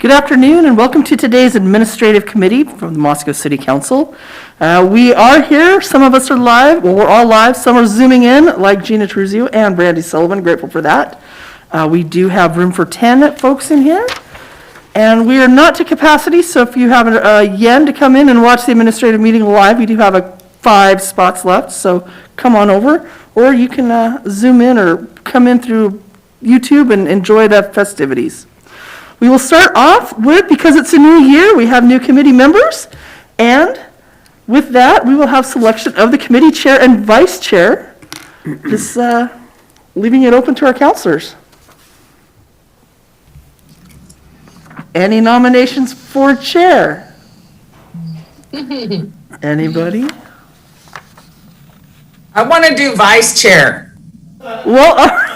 Good afternoon and welcome to today's Administrative Committee from the Moscow City Council. We are here, some of us are live, well we're all live, some are zooming in like Gina Truzio and Brandy Sullivan, grateful for that. We do have room for 10 folks in here. And we are not to capacity, so if you have a yen to come in and watch the administrative meeting live, we do have 5 spots left, so come on over. Or you can zoom in or come in through YouTube and enjoy the festivities. We will start off with, because it's a new year, we have new committee members. And with that, we will have selection of the committee chair and vice chair. Just leaving it open to our counselors. Any nominations for chair? Anybody? I want to do vice chair. Well,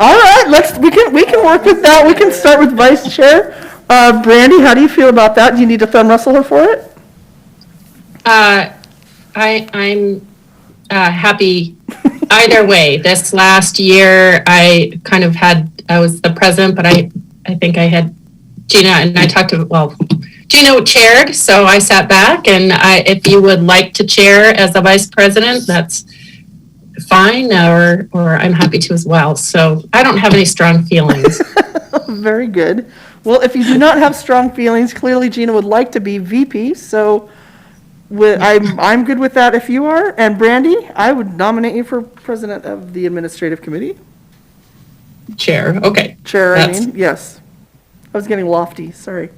all right, we can work with that. We can start with vice chair. Brandy, how do you feel about that? Do you need to thumb wrestle her for it? I'm happy either way. This last year, I was the president, but I think I had Gina and I talked to, Gina chaired, so I sat back, and if you would like to chair as the vice president, that's fine, or I'm happy to as well. So I don't have any strong feelings. Very good. Well, if you do not have strong feelings, clearly Gina would like to be VP, so I'm good with that if you are. And Brandy, I would nominate you for president of the administrative committee. Chair, okay. Chair, yes. I was getting lofty, sorry.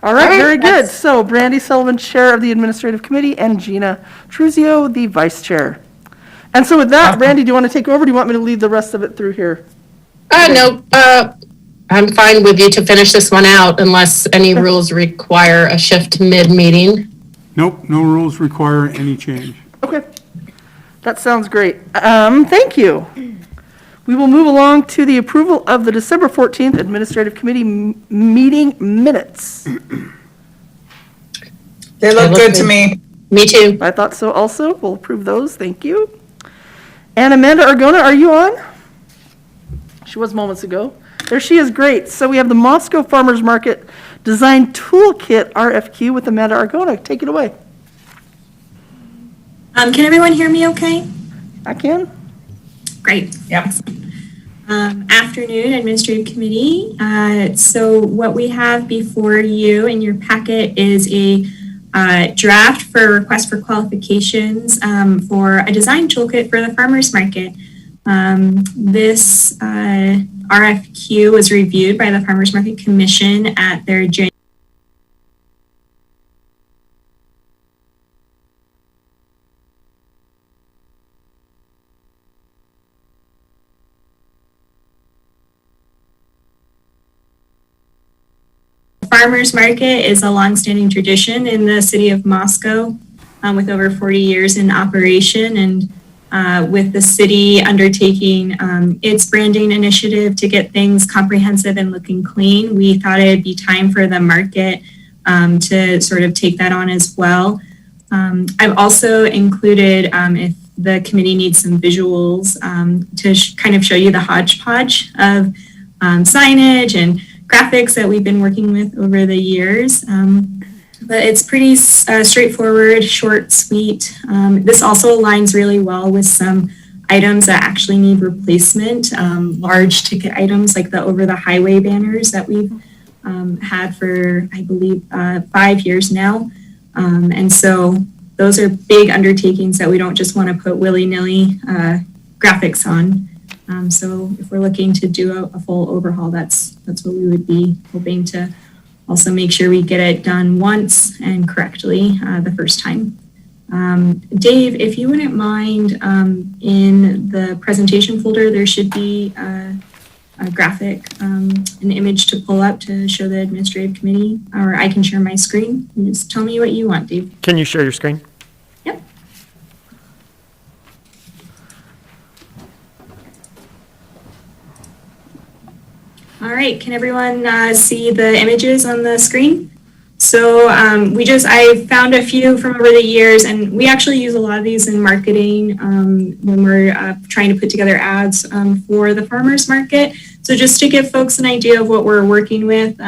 All right, very good. So Brandy Sullivan, chair of the administrative committee, and Gina Truzio, the vice chair. And so with that, Brandy, do you want to take over? Or do you want me to lead the rest of it through here? No, I'm fine with you to finish this one out unless any rules require a shift mid-meeting. Nope, no rules require any change. Okay, that sounds great. Thank you. We will move along to the approval of the December 14th Administrative Committee meeting minutes. They look good to me. Me too. I thought so also. We'll approve those. Thank you. And Amanda Argona, are you on? She was moments ago. There she is. Great. So we have the Moscow Farmers Market Design Toolkit RFQ with Amanda Argona. Take it away. Can everyone hear me okay? I can. Great. Yep. Afternoon, Administrative Committee. So what we have before you in your packet is a draft for a request for qualifications for a design toolkit for the farmers market. This RFQ was reviewed by the Farmers Market Commission at their January Farmers Market is a longstanding tradition in the city of Moscow with over 40 years in operation, and with the city undertaking its branding initiative to get things comprehensive and looking clean, we thought it'd be time for the market to sort of take that on as well. I've also included, if the committee needs some visuals, to kind of show you the hodgepodge of signage and graphics that we've been working with over the years. But it's pretty straightforward, short, sweet. This also aligns really well with some items that actually need replacement, large ticket items like the over the highway banners that we've had for, I believe, 5 years now. And so those are big undertakings that we don't just want to put willy-nilly graphics on. So if we're looking to do a full overhaul, that's what we would be hoping to also make sure we get it done once and correctly the first time. Dave, if you wouldn't mind, in the presentation folder, there should be a graphic, an image to pull up to show the administrative committee, or I can share my screen. You just tell me what you want, Dave. Can you share your screen? Yep. All right, can everyone see the images on the screen? So So I found a few from over the years, and we actually use a lot of these in marketing when we're trying to put together ads for the farmers market. So just to give folks an idea of what we're working with,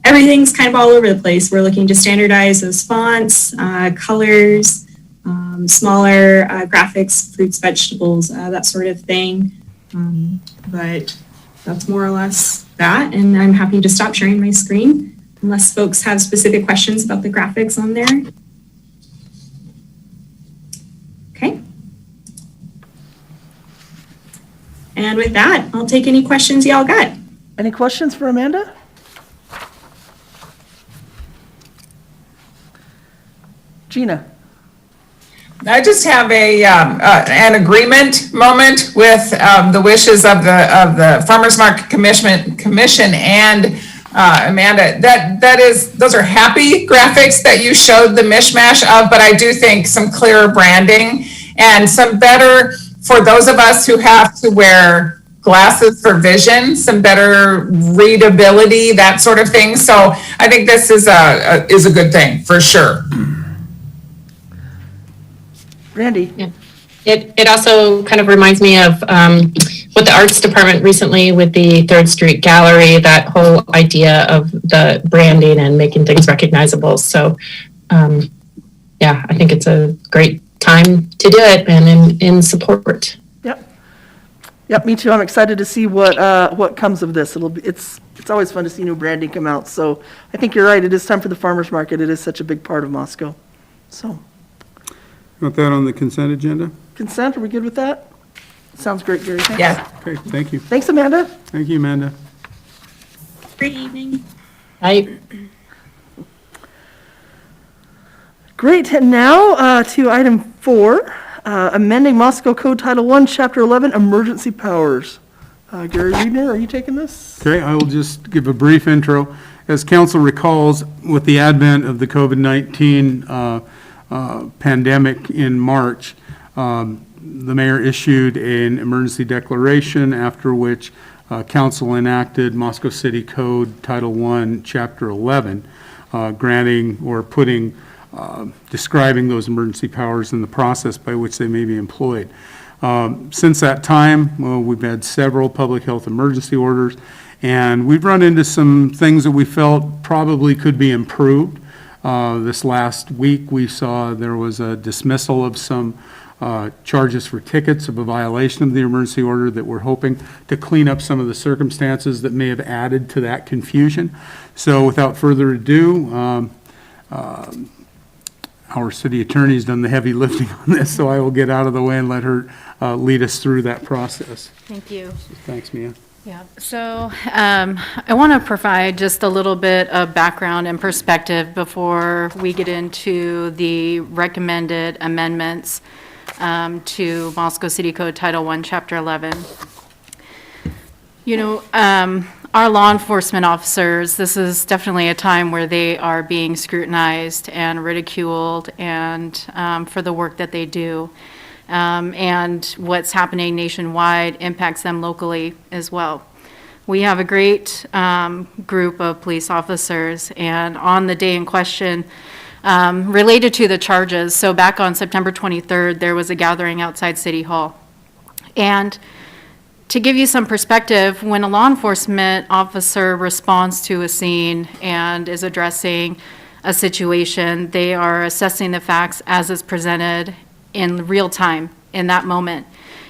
everything's kind of all over the place. We're looking to standardize those fonts, colors, smaller graphics, fruits, vegetables, that sort of thing. But that's more or less that, and I'm happy to stop sharing my screen unless folks have specific questions about the graphics on there. Okay. And with that, I'll take any questions y'all got. Any questions for Amanda? Gina? I just have an agreement moment with the wishes of the Farmers Market Commission and Amanda. Those are happy graphics that you showed the mishmash of, but I do think some clearer branding and some better, for those of us who have to wear glasses for vision, some better readability, that sort of thing. So I think this is a good thing for sure. Randy? Yeah. It also kind of reminds me of what the arts department recently with the 3rd Street Gallery, that whole idea of the branding and making things recognizable. So, yeah, I think it's a great time to do it and in support. Yep, me too. I'm excited to see what comes of this. It's always fun to see new branding come out. So I think you're right. It is time for the farmers market. It is such a big part of Moscow. So. Got that on the consent agenda? Consent, are we good with that? Sounds great, Gary. Thanks. Yeah. Okay, thank you. Thanks, Amanda. Thank you, Amanda. Great evening. Great, and now to item 4, amending Moscow Code Title 1, Chapter 11, Emergency Powers. Gary Reedner, are you taking this? Okay, I will just give a brief intro. As council recalls, with the advent of the COVID-19 pandemic in March, the mayor issued an emergency declaration, after which council enacted Moscow City Code Title I, Chapter 11, granting or putting, describing those emergency powers and the process by which they may be employed. Since that time, we've had several public health emergency orders, and we've run into some things that we felt probably could be improved. This last week, we saw there was a dismissal of some charges for tickets of a violation of the emergency order that we're hoping to clean up some of the circumstances that may have added to that confusion. So without further ado, our city attorney's done the heavy lifting on this, so I will get out of the way and let her lead us through that process. Thank you. Thanks, Mia. Yeah, so I want to provide just a little bit of background and perspective before we get into the recommended amendments to Moscow City Code Title I, Chapter 11. You know, our law enforcement officers, this is definitely a time where they are being scrutinized and ridiculed and for the work that they do. And what's happening nationwide impacts them locally as well. We have a great group of police officers, and on the day in question, related to the charges, so back on September 23rd, there was a gathering outside City Hall. And to give you some perspective, when a law enforcement officer responds to a scene and is addressing a situation, they are assessing the facts as is presented in real time in that moment.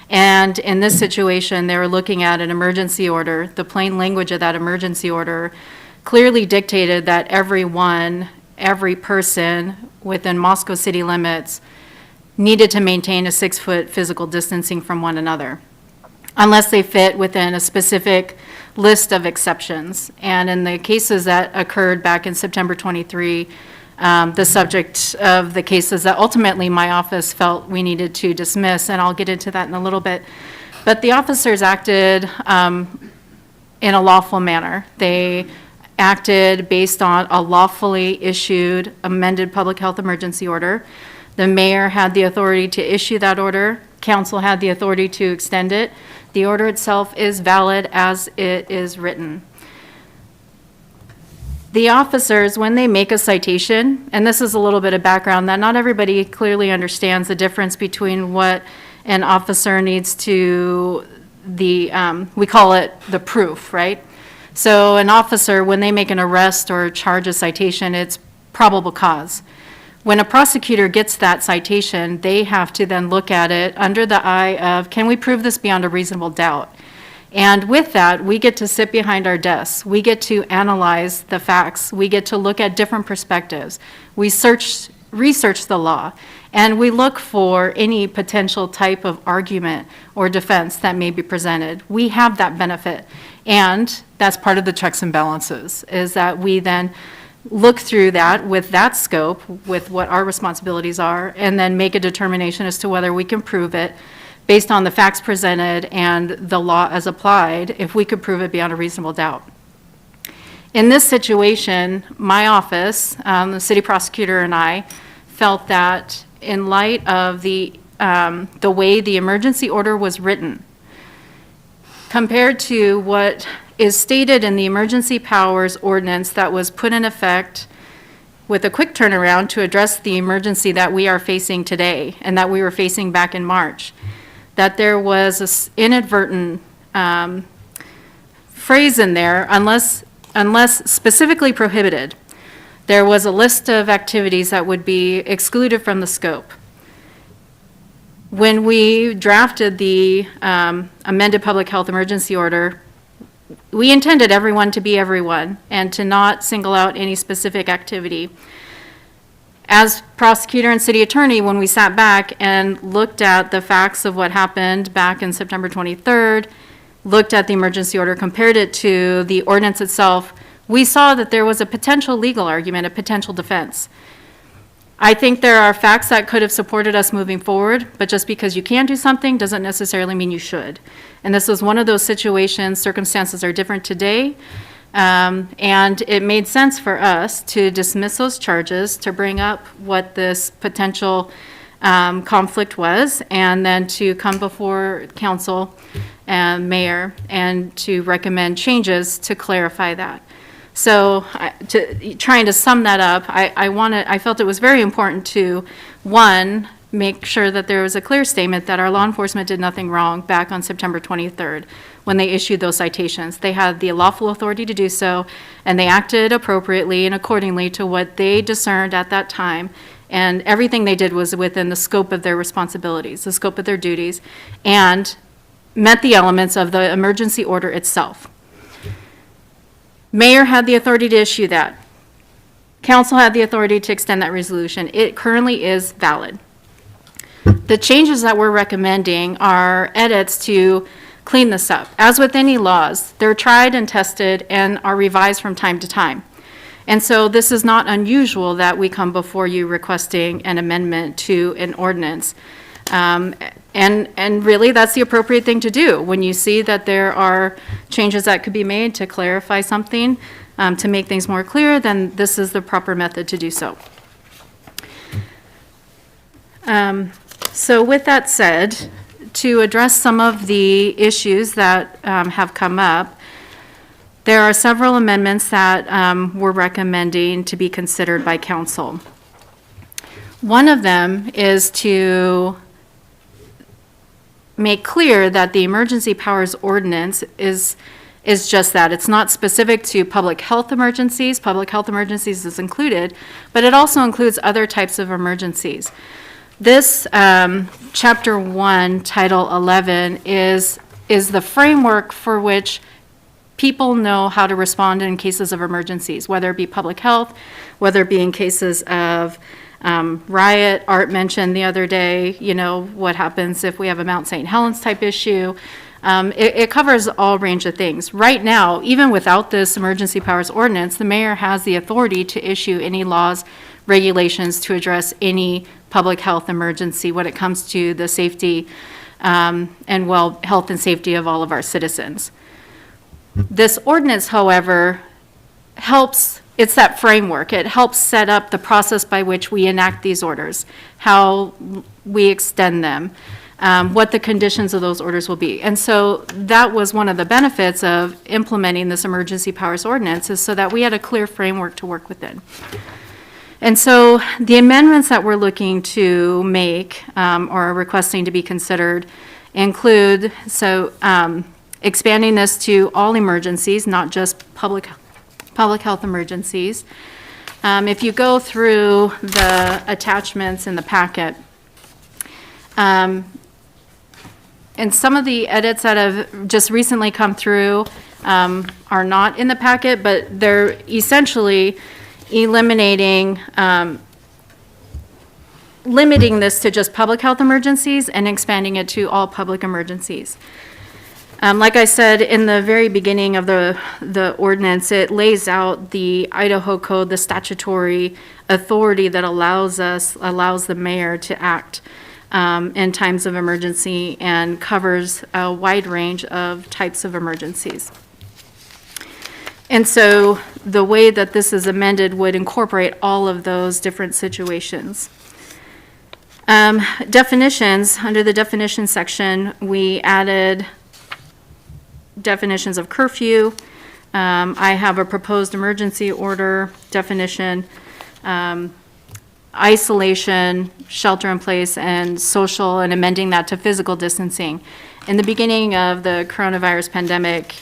And in this situation, they were looking at an emergency order. The plain language of that emergency order clearly dictated that every person within Moscow city limits needed to maintain a 6-foot physical distancing from one another, unless they fit within a specific list of exceptions. And in the cases that occurred back in September 23, the subject of the cases that ultimately my office felt we needed to dismiss, and I'll get into that in a little bit. But the officers acted in a lawful manner. They acted based on a lawfully issued amended public health emergency order. The mayor had the authority to issue that order. Council had the authority to extend it. The order itself is valid as it is written. the officers, when they make a citation, and this is a little bit of background, that not everybody clearly understands the difference between what an officer needs to, we call it the proof, right? So an officer, when they make an arrest or charge a citation, it's probable cause. When a prosecutor gets that citation, they have to then look at it under the eye of, can we prove this beyond a reasonable doubt? And with that, we get to sit behind our desks. We get to analyze the facts. We get to look at different perspectives. We research the law, and we look for any potential type of argument or defense that may be presented. We have that benefit, and that's part of the checks and balances, is that we then look through that with that scope, with what our responsibilities are, and then make a determination as to whether we can prove it based on the facts presented and the law as applied, if we could prove it beyond a reasonable doubt. In this situation, my office, the city prosecutor and I, felt that in light of the way the emergency order was written, compared to what is stated in the emergency powers ordinance that was put in effect with a quick turnaround to address the emergency that we are facing today and that we were facing back in March, that there was an inadvertent phrase in there, unless specifically prohibited. There was a list of activities that would be excluded from the scope. When we drafted the amended public health emergency order, we intended everyone to be everyone and to not single out any specific activity. As prosecutor and city attorney, when we sat back and looked at the facts of what happened back in September 23rd, looked at the emergency order, compared it to the ordinance itself, we saw that there was a potential legal argument, a potential defense. I think there are facts that could have supported us moving forward, but just because you can do something doesn't necessarily mean you should. And this was one of those situations. Circumstances are different today. And it made sense for us to dismiss those charges, to bring up what this potential conflict was, and then to come before council and mayor and to recommend changes to clarify that. So trying to sum that up, I felt it was very important to, one, make sure that there was a clear statement that our law enforcement did nothing wrong back on September 23rd when they issued those citations. They had the lawful authority to do so, and they acted appropriately and accordingly to what they discerned at that time. And everything they did was within the scope of their responsibilities, the scope of their duties, and met the elements of the emergency order itself. Mayor had the authority to issue that. Council had the authority to extend that resolution. It currently is valid. The changes that we're recommending are edits to clean this up. As with any laws, they're tried and tested and are revised from time to time. And so this is not unusual that we come before you requesting an amendment to an ordinance. And really, that's the appropriate thing to do. When you see that there are changes that could be made to clarify something, to make things more clear, then this is the proper method to do so. So with that said, to address some of the issues that have come up, there are several amendments that we're recommending to be considered by council. One of them is to make clear that the emergency powers ordinance is just that. It's not specific to public health emergencies. Public health emergencies is included, but it also includes other types of emergencies. This Chapter 1, Title 11 is the framework for which people know how to respond in cases of emergencies, whether it be public health, whether it be in cases of riot. Art mentioned the other day, what happens if we have a Mount St. Helens type issue. It covers all range of things. Right now, even without this emergency powers ordinance, the mayor has the authority to issue any laws, regulations to address any public health emergency when it comes to the safety and health and safety of all of our citizens. This ordinance, however, it's that framework. It helps set up the process by which we enact these orders, how we extend them, what the conditions of those orders will be. And so that was one of the benefits of implementing this emergency powers ordinance, is so that we had a clear framework to work within. And so the amendments that we're looking to make, or are requesting to be considered, include, expanding this to all emergencies, not just public health emergencies. If you go through the attachments in the packet, and some of the edits that have just recently come through are not in the packet, but they're essentially eliminating, limiting this to just public health emergencies and expanding it to all public emergencies. Like I said, in the very beginning of the ordinance, it lays out the Idaho code, the statutory authority that allows the mayor to act in times of emergency, and covers a wide range of types of emergencies. And so the way that this is amended would incorporate all of those different situations. Definitions, under the definition section, we added definitions of curfew. I have a proposed emergency order definition, isolation, shelter in place, and social, and amending that to physical distancing. In the beginning of the coronavirus pandemic,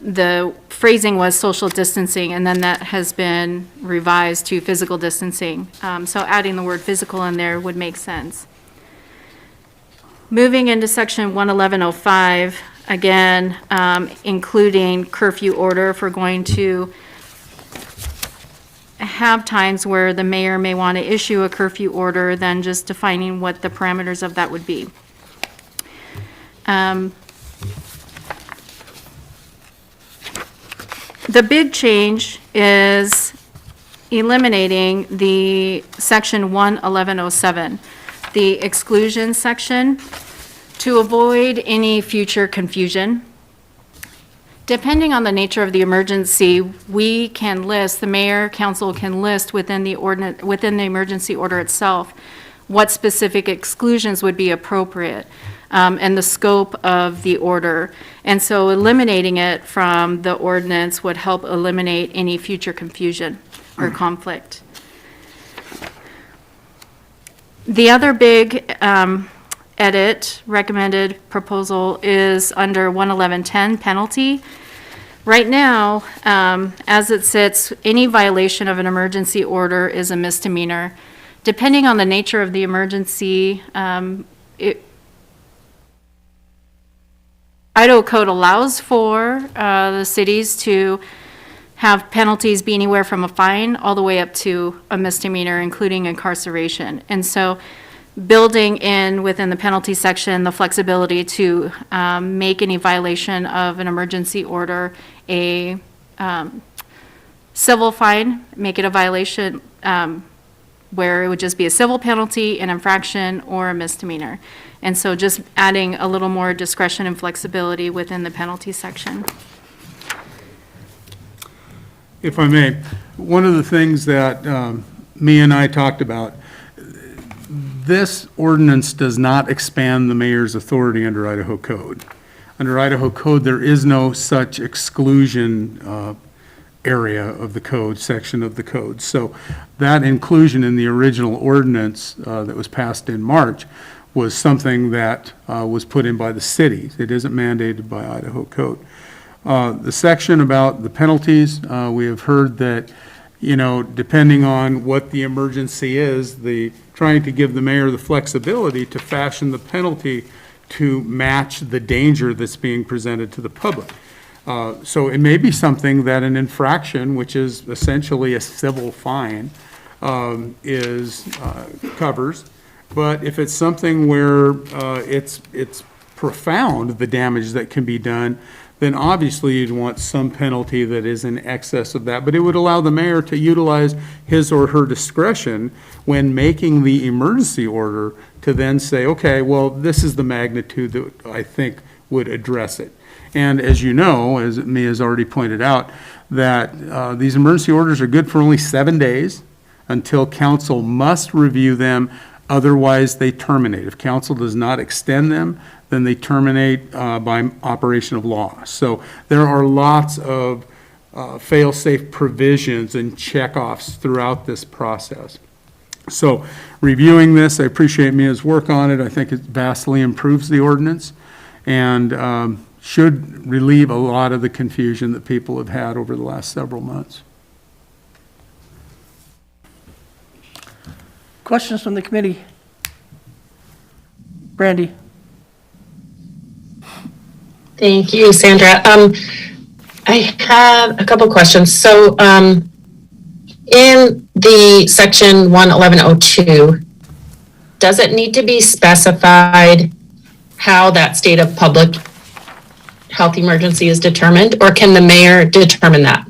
the phrasing was social distancing, and then that has been revised to physical distancing. So adding the word physical in there would make sense. Moving into section 11105, again, including curfew order, if we're going to have times where the mayor may want to issue a curfew order, then just defining what the parameters of that would be. The big change is eliminating the section 11107, the exclusion section, to avoid any future confusion. Depending on the nature of the emergency, we can list, the mayor, council can list within the ordinance, within the emergency order itself, what specific exclusions would be appropriate, and the scope of the order. And so eliminating it from the ordinance would help eliminate any future confusion or conflict. The other big edit recommended proposal is under 11110 penalty. Right now, as it sits, any violation of an emergency order is a misdemeanor. Depending on the nature of the emergency, Idaho code allows for the cities to have penalties be anywhere from a fine all the way up to a misdemeanor, including incarceration. And so building in within the penalty section the flexibility to make any violation of an emergency order a civil fine, make it a violation where it would just be a civil penalty, an infraction, or a misdemeanor. And so just adding a little more discretion and flexibility within the penalty section. If I may, one of the things that me and I talked about, this ordinance does not expand the mayor's authority under Idaho code. Under Idaho code, there is no such exclusion area of the code, section of the code. So that inclusion in the original ordinance that was passed in March was something that was put in by the city. It isn't mandated by Idaho code. The section about the penalties, we have heard that, you know, depending on what the emergency is, trying to give the mayor the flexibility to fashion the penalty to match the danger that's being presented to the public. So it may be something that an infraction, which is essentially a civil fine, covers. But if it's something where it's profound, the damage that can be done, then obviously you'd want some penalty that is in excess of that. But it would allow the mayor to utilize his or her discretion when making the emergency order to then say, okay, well, this is the magnitude that I think would address it. And as you know, as Mia has already pointed out, that these emergency orders are good for only 7 days until council must review them Otherwise, they terminate. If council does not extend them, then they terminate by operation of law. So there are lots of fail-safe provisions and checkoffs throughout this process. So reviewing this, I appreciate Mia's work on it. I think it vastly improves the ordinance and should relieve a lot of the confusion that people have had over the last several months. Questions from the committee? Brandy? Thank you, Sandra. I have a couple questions. So in the section 11102, does it need to be specified how that state of public health emergency is determined, or can the mayor determine that?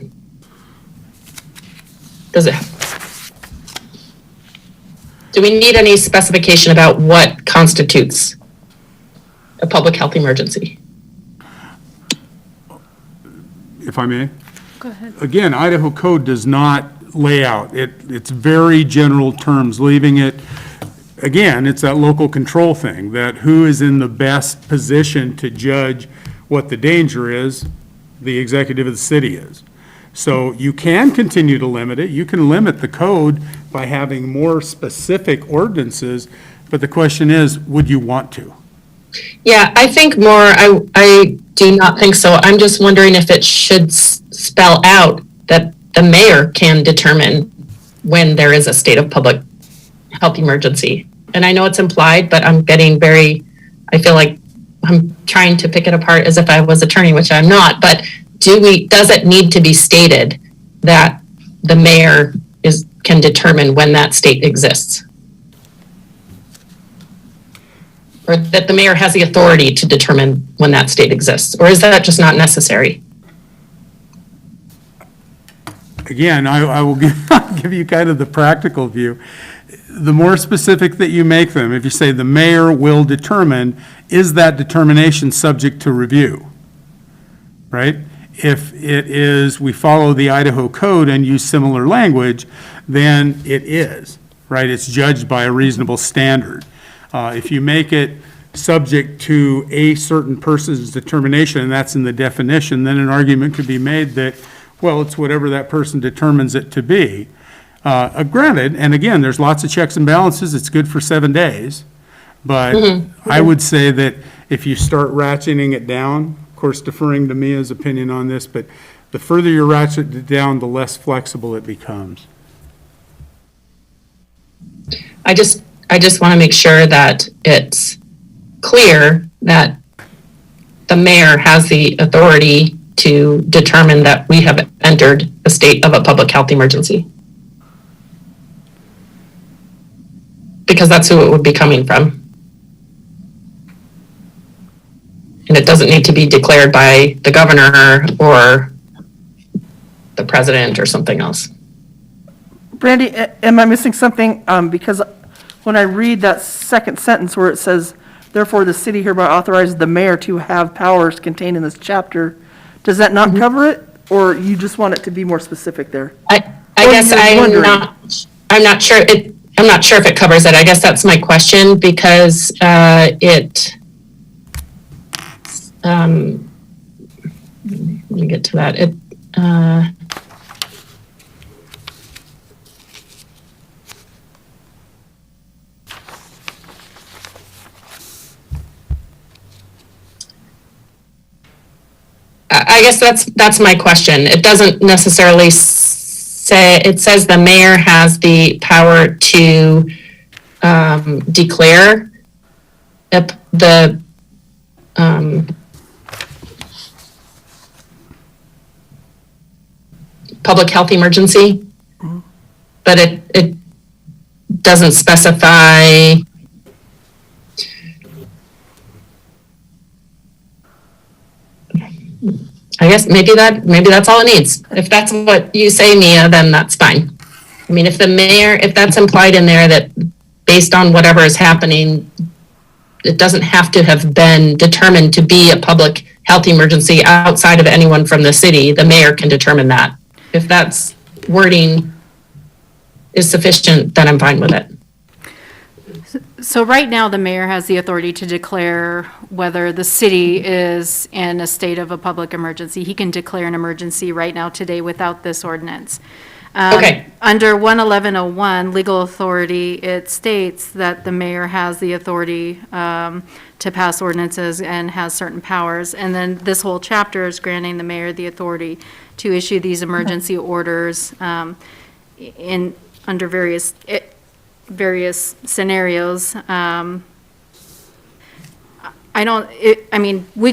Does it? Do we need any specification about what constitutes a public health emergency? If I may? Go ahead. Again, Idaho code does not lay out. It's very general terms, leaving it, again, it's that local control thing, that who is in the best position to judge what the danger is, the executive of the city is. So you can continue to limit it. You can limit the code by having more specific ordinances, but the question is, would you want to? Yeah, I think more, I do not think so. I'm just wondering if it should spell out that the mayor can determine when there is a state of public health emergency. And I know it's implied, but I'm getting I feel like I'm trying to pick it apart as if I was attorney, which I'm not, but does it need to be stated that the mayor can determine when that state exists? Or that the mayor has the authority to determine when that state exists? Or is that just not necessary? Again, I will give you kind of the practical view. The more specific that you make them, if you say the mayor will determine, is that determination subject to review? Right? If it is, we follow the Idaho code and use similar language, then it is, right? It's judged by a reasonable standard. If you make it subject to a certain person's determination, and that's in the definition, then an argument could be made that, well, it's whatever that person determines it to be. Granted, and again, there's lots of checks and balances, it's good for 7 days, but I would say that if you start ratcheting it down, of course, deferring to Mia's opinion on this, but the further you ratchet it down, the less flexible it becomes. I just want to make sure that it's clear that the mayor has the authority to determine that we have entered a state of a public health emergency. Because that's who it would be coming from. And it doesn't need to be declared by the governor or the president or something else. Brandy, am I missing something? Because when I read that second sentence where it says, therefore the city hereby authorizes the mayor to have powers contained in this chapter, does that not cover it? Or you just want it to be more specific there? I guess I'm not sure if it covers it. I guess that's my question because let me get to that. I guess that's my question. It doesn't necessarily say, it says the mayor has the power to declare the public health emergency, but it doesn't specify. I guess maybe that's all it needs. If that's what you say, Mia, then that's fine. I mean, if that's implied in there that based on whatever is happening, it doesn't have to have been determined to be a public health emergency outside of anyone from the city, the mayor can determine that. If that's wording is sufficient, then I'm fine with it. So right now, the mayor has the authority to declare whether the city is in a state of a public emergency. He can declare an emergency right now today without this ordinance. Okay. Under 11101, legal authority, it states that the mayor has the authority to pass ordinances and has certain powers. And then this whole chapter is granting the mayor the authority to issue these emergency orders under various scenarios. We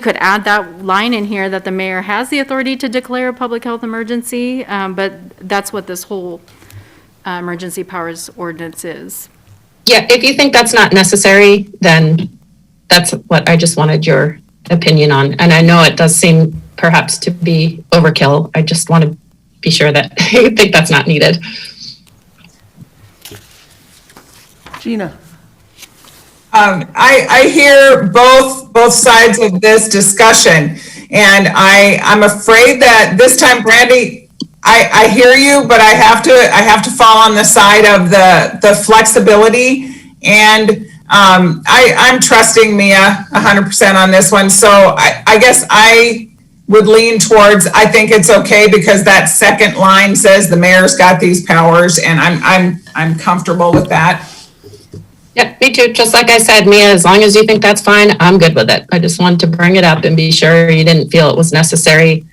could add that line in here that the mayor has the authority to declare a public health emergency, but that's what this whole emergency powers ordinance is. Yeah, if you think that's not necessary, then that's what I just wanted your opinion on. And I know it does seem perhaps to be overkill. I just want to be sure that you think that's not needed. Gina? I hear both sides of this discussion, and I'm afraid that this time, Brandy, I hear you, but I have to fall on the side of the flexibility, and I'm trusting Mia 100% on this one. So I guess I would lean towards, I think it's okay because that second line says the mayor's got these powers, and I'm comfortable with that. Yeah, me too. Just like I said, Mia, as long as you think that's fine, I'm good with it. I just wanted to bring it up and be sure you didn't feel it was necessary,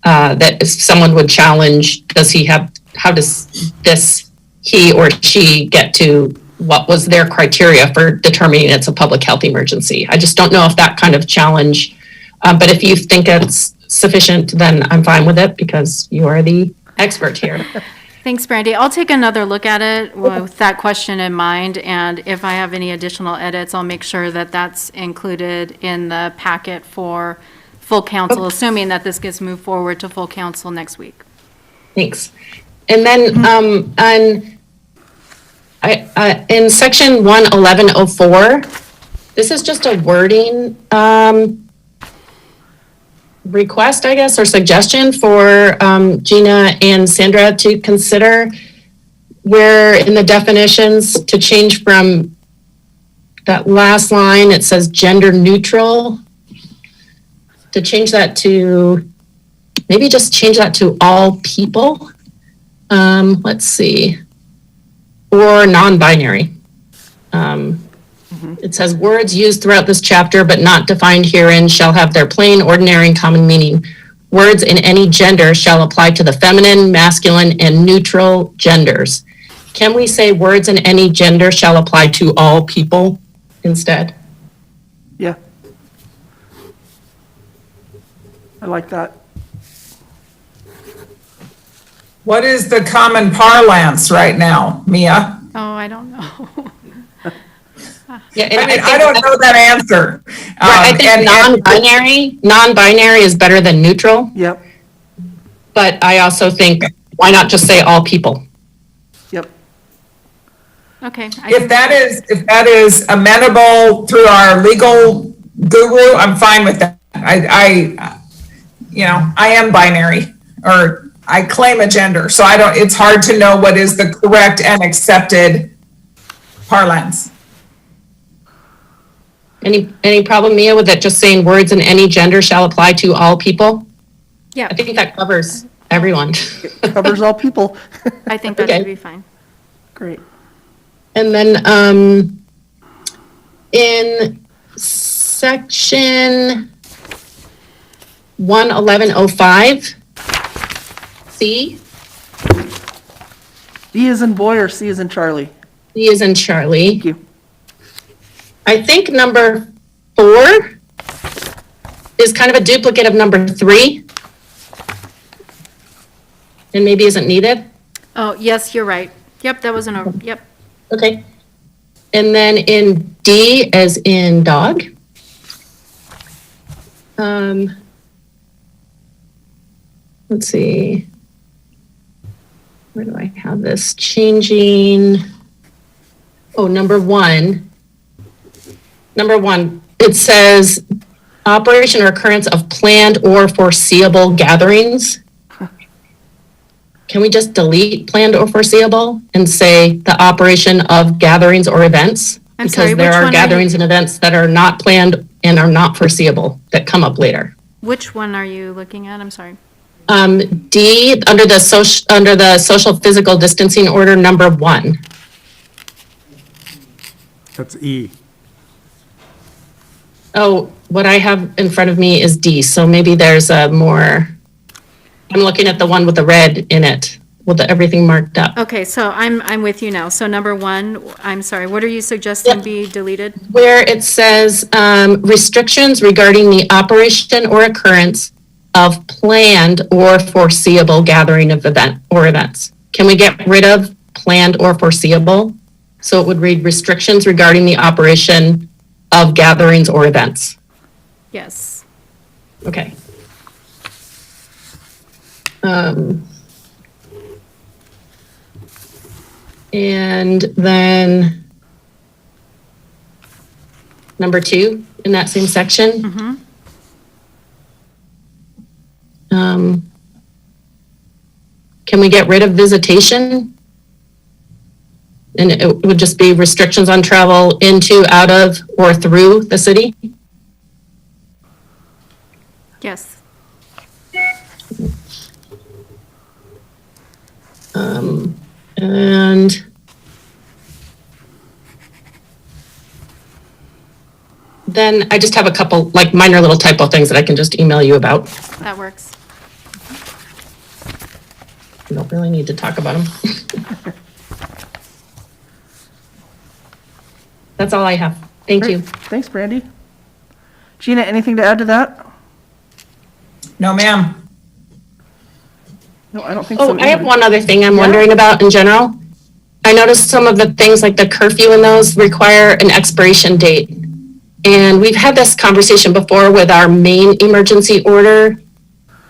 that if someone would challenge, how does he or she get to what was their criteria for determining it's a public health emergency? I just don't know if that kind of challenge, but if you think it's sufficient, then I'm fine with it because you are the expert here. Thanks, Brandy. I'll take another look at it with that question in mind, and if I have any additional edits, I'll make sure that that's included in the packet for full council, assuming that this gets moved forward to full council next week. Thanks. And then in section 11104, this is just a wording request, I guess, or suggestion for Gina and Sandra to consider, where in the definitions to change from that last line, it says gender neutral, to change that to, maybe just change that to all people. Let's see, or non-binary. It says words used throughout this chapter but not defined herein shall have their plain, ordinary, and common meaning. Words in any gender shall apply to the feminine, masculine, and neutral genders. Can we say words in any gender shall apply to all people instead? Yeah. I like that. What is the common parlance right now, Mia? Oh, I don't know. Yeah, and I don't know that answer. I think non-binary is better than neutral, Yep, but I also think, why not just say all people? yep. Okay. If that is amenable through our legal guru, I'm fine with that. I am binary, or I claim a gender, so it's hard to know what is the correct and accepted parlance. Any problem, Mia, with it just saying words in any gender shall apply to all people? Yeah, I think that covers everyone. Covers all people. I think that Okay. should be fine. Great. And then in section 11105, C. D is in boy or C is in Charlie? C is in Charlie. Thank you. I think number 4 is kind of a duplicate of number 3. And maybe isn't needed. Oh, yes, you're right. Yep, that was yep. Okay. And then in D as in dog. Let's see. Where do I have this? Changing. Oh, number 1. Number 1, it says operation or occurrence of planned or foreseeable gatherings. Can we just delete planned or foreseeable and say the operation of gatherings or events? I'm sorry, Because there which are one gatherings and events that are not planned and are not foreseeable that come up later. which one are you looking at? I'm sorry. D, under the social physical distancing order, number 1. That's E. Oh, what I have in front of me is D, so maybe there's a more, I'm looking at the one with the red in it, with everything marked up. Okay, so I'm with you now. So number 1, I'm sorry, what are you suggesting Yep. be deleted? Where it says restrictions regarding the operation or occurrence of planned or foreseeable gathering of events. Can we get rid of planned or foreseeable? So it would read restrictions regarding the operation of gatherings or events. Yes. Okay. And then number 2 in that same section. Can we get rid of visitation? And it would just be restrictions on travel into, out of, or through the city? Yes. And then I just have a couple like minor little typo things that I can just email you about. That works. You don't really need to talk about them. That's all I have. Thank you. Thanks, Brandy. Gina, anything to add to that? No, ma'am. No, I don't think so. Oh, I have either. one other thing I'm wondering about in general. I noticed some of the things like the curfew and those require an expiration date. And we've had this conversation before with our main emergency order.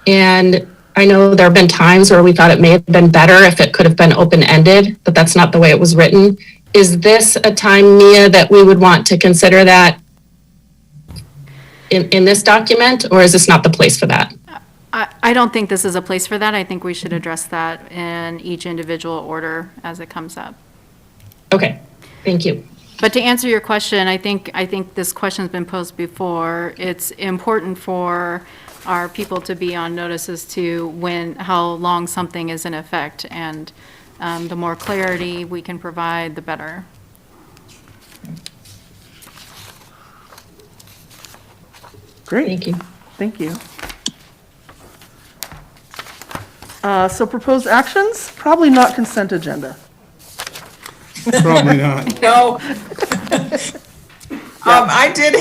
And I know there have been times where we thought it may have been better if it could have been open-ended, but that's not the way it was written. Is this a time, Mia, that we would want to consider that in this document, or is this not the place for that? I don't think this is a place for that. I think we should address that in each individual order as it comes up. Okay, thank you. But to answer your question, I think this question's been posed before. It's important for our people to be on notice as to how long something is in effect, and the more clarity we can provide, the better. Great. Thank you. Thank you. So proposed actions, probably not consent agenda. Probably not. No. I did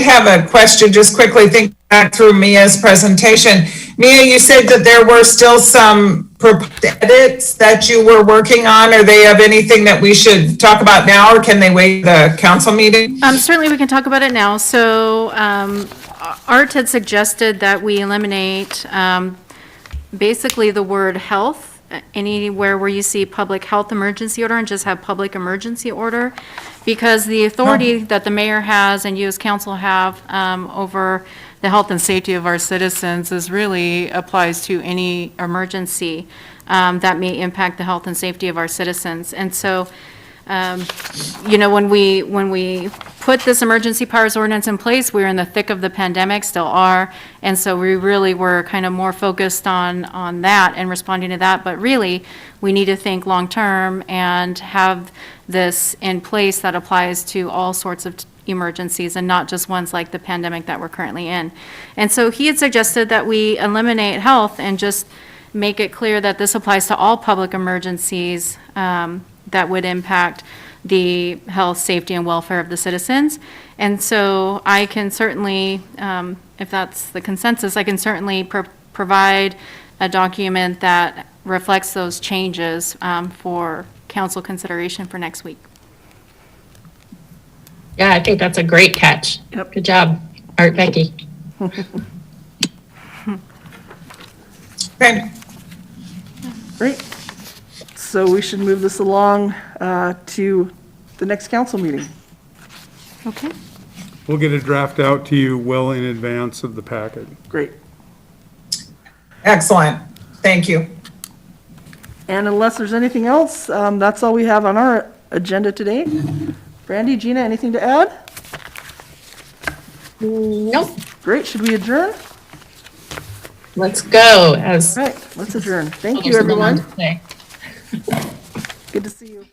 have a question, just quickly thinking back through Mia's presentation. Mia, you said that there were still some edits that you were working on. Are they of anything that we should talk about now, or can they wait the council meeting? Certainly, we can talk about it now. So Art had suggested that we eliminate basically the word health anywhere where you see public health emergency order, and just have public emergency order, because the authority that the mayor has and you as council have over the health and safety of our citizens really applies to any emergency that may impact the health and safety of our citizens. And so, when we put this emergency powers ordinance in place, we were in the thick of the pandemic, still are, and so we really were kind of more focused on that and responding to that. But really, we need to think long-term and have this in place that applies to all sorts of emergencies and not just ones like the pandemic that we're currently in. And so he had suggested that we eliminate health and just make it clear that this applies to all public emergencies that would impact the health, safety, and welfare of the citizens. And so I can certainly, if that's the consensus, I can certainly provide a document that reflects those changes for council consideration for next week. Yeah, I think that's a great catch. Yep. Good job, Art, Becky. Okay. Great. So we should move this along to the next council meeting. Okay. We'll get a draft out to you well in advance of the packet. Great. Excellent. Thank you. And unless there's anything else, that's all we have on our agenda today. Brandy, Gina, anything to add? Nope. Great, should we adjourn? Let's go as. All right, let's adjourn. Thank Oh, you, there's something everyone. on to say. Good to see you.